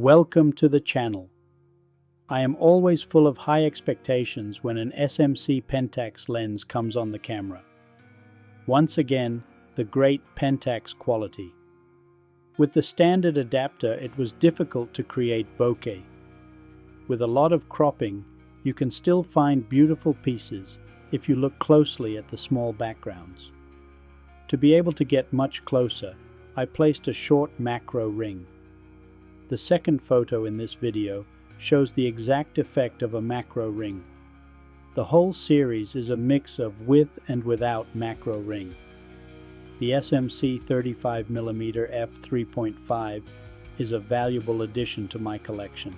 Welcome to the channel. I am always full of high expectations when an SMC Pentax lens comes on the camera. Once again, the great Pentax quality. With the standard adapter, it was difficult to create bokeh. With a lot of cropping, you can still find beautiful pieces if you look closely at the small backgrounds. To be able to get much closer, I placed a short macro ring. The second photo in this video shows the exact effect of a macro ring. The whole series is a mix of with and without macro ring. The SMC 35mm f3.5 is a valuable addition to my collection.